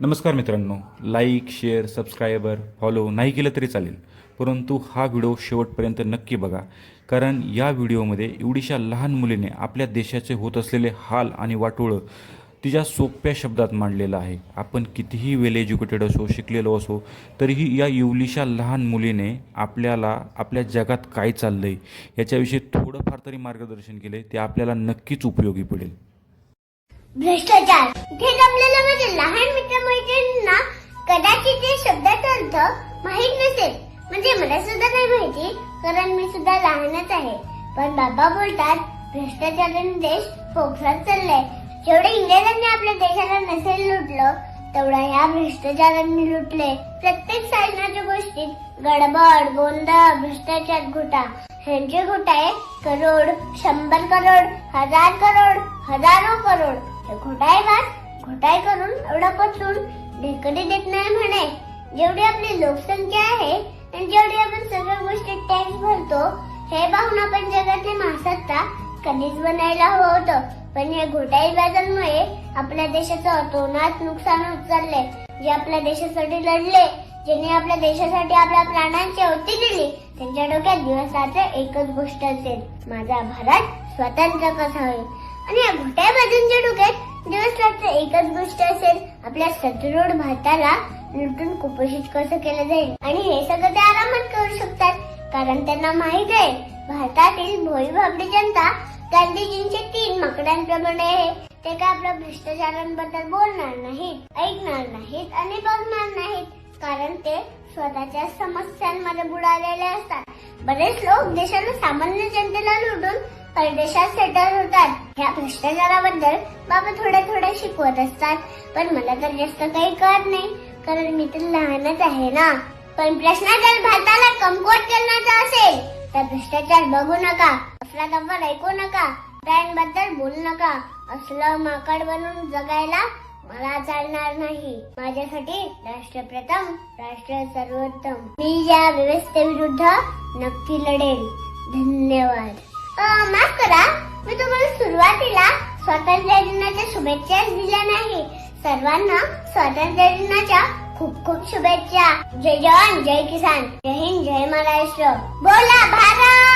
नमस्कार मित्रांनो, like, share, subscriber, follow नाही केलं तरी चालेल, परंतु हा व्हिडिओ शेवटपर्यंत नक्की बघा. कारण या व्हिडिओमध्ये एवढीशा लहान मुलीने आपल्या देशाचे होत असलेले हाल आणि वाटोळं तिच्या सोप्या शब्दात मांडलेलं आहे. आपण कितीही वेल एज्युकेटेड असो, शिकलेलो असो, तरीही या एवढीशा लहान मुलीने आपल्याला आपल्या जगात काय चाललं आहे याच्याविषयी थोडंफार तरी मार्गदर्शन केले, ते आपल्याला नक्कीच उपयोगी पडेल. भ्रष्टाचार. इथे जमलेल्या माझ्या लहान मित्रमैत्रिणींना कदाचित ते शब्दाचा अर्थ माहित नसेल, म्हणजे मला सुद्धा नाही माहिती, कारण मी सुद्धा लहानच आहे. पण बाबा बोलतात भ्रष्टाचाराने देश फोकसात चाललाय. जेवढे इंग्रजांनी आपल्या देशाला नसेल लुटलं, तेवढा ह्या भ्रष्टाचारांनी लुटले. प्रत्येक साधनाच्या गोष्टीत गडबड, गोंधळ, भ्रष्टाचार, घोटा. ह्यांचे घोटाळे करोड, 100 करोड, 1000 करोड, हजारो करोड. हे घोटाळे करून एवढा पचून ढेकडी देत नाही म्हणे. जेवढी आपली लोकसंख्या आहे आणि जेवढी आपण सगळ्या गोष्टी टॅक्स भरतो, हे पाहून आपण जगातले महासत्ता कधीच बनायला हवं होतं. पण या घोटाळेबाजांमुळे आपल्या देशाचं अतोनात नुकसान होत चाललंय. जे आपल्या देशासाठी लढले, ज्यांनी आपल्या देशासाठी आपल्या प्राणांची आहुती दिली, त्यांच्या डोक्यात दिवसाचं एकच गोष्ट असेल, माझा भारत स्वतंत्र कसा होईल. आणि या घोटाळेबाजांच्या डोक्यात दिवसाचं एकच गोष्ट असेल, आपल्या सदृढ भारताला लुटून कुपोषित कसं केलं जाईल. आणि हे सगळं ते आरामात करू शकतात, कारण त्यांना माहित आहे भारतातील भोळी भाबडी जनता गांधीजींचे 3 माकडांप्रमाणे आहे. ते काय आपल्या भ्रष्टाचारांबद्दल बोलणार नाहीत, ऐकणार नाहीत आणि बघणार नाहीत, कारण ते स्वतःच्या समस्यांमध्ये बुडालेले असतात. बरेच लोक देशाला सामान्य जनतेला लुटून परदेशात सेटल होतात. ह्या भ्रष्टाचाराबद्दल बाबा थोडे शिकवत असतात, पण मला तर जास्त काही कळत नाही, कारण मी तर लहानच आहे ना. पण प्रश्न जर भारताला कमकुवत करण्याचा असेल तर भ्रष्टाचार बघू नका, अफरातफर ऐकू नका, प्राण्यांबद्दल बोलू नका. असलं माकड बनून जगायला मला चालणार नाही. माझ्यासाठी राष्ट्र प्रथम, राष्ट्र सर्वोत्तम. मी या व्यवस्थेविरुद्ध नक्की लढेल. धन्यवाद. माफ करा, मी तुम्हाला सुरुवातीला स्वातंत्र्य दिनाच्या शुभेच्छा दिल्या नाही. सर्वांना स्वातंत्र्य दिनाच्या खूप खूप शुभेच्छा. जय जवान, जय किसान, जय हिंद, जय महाराष्ट्र. बोला भारत.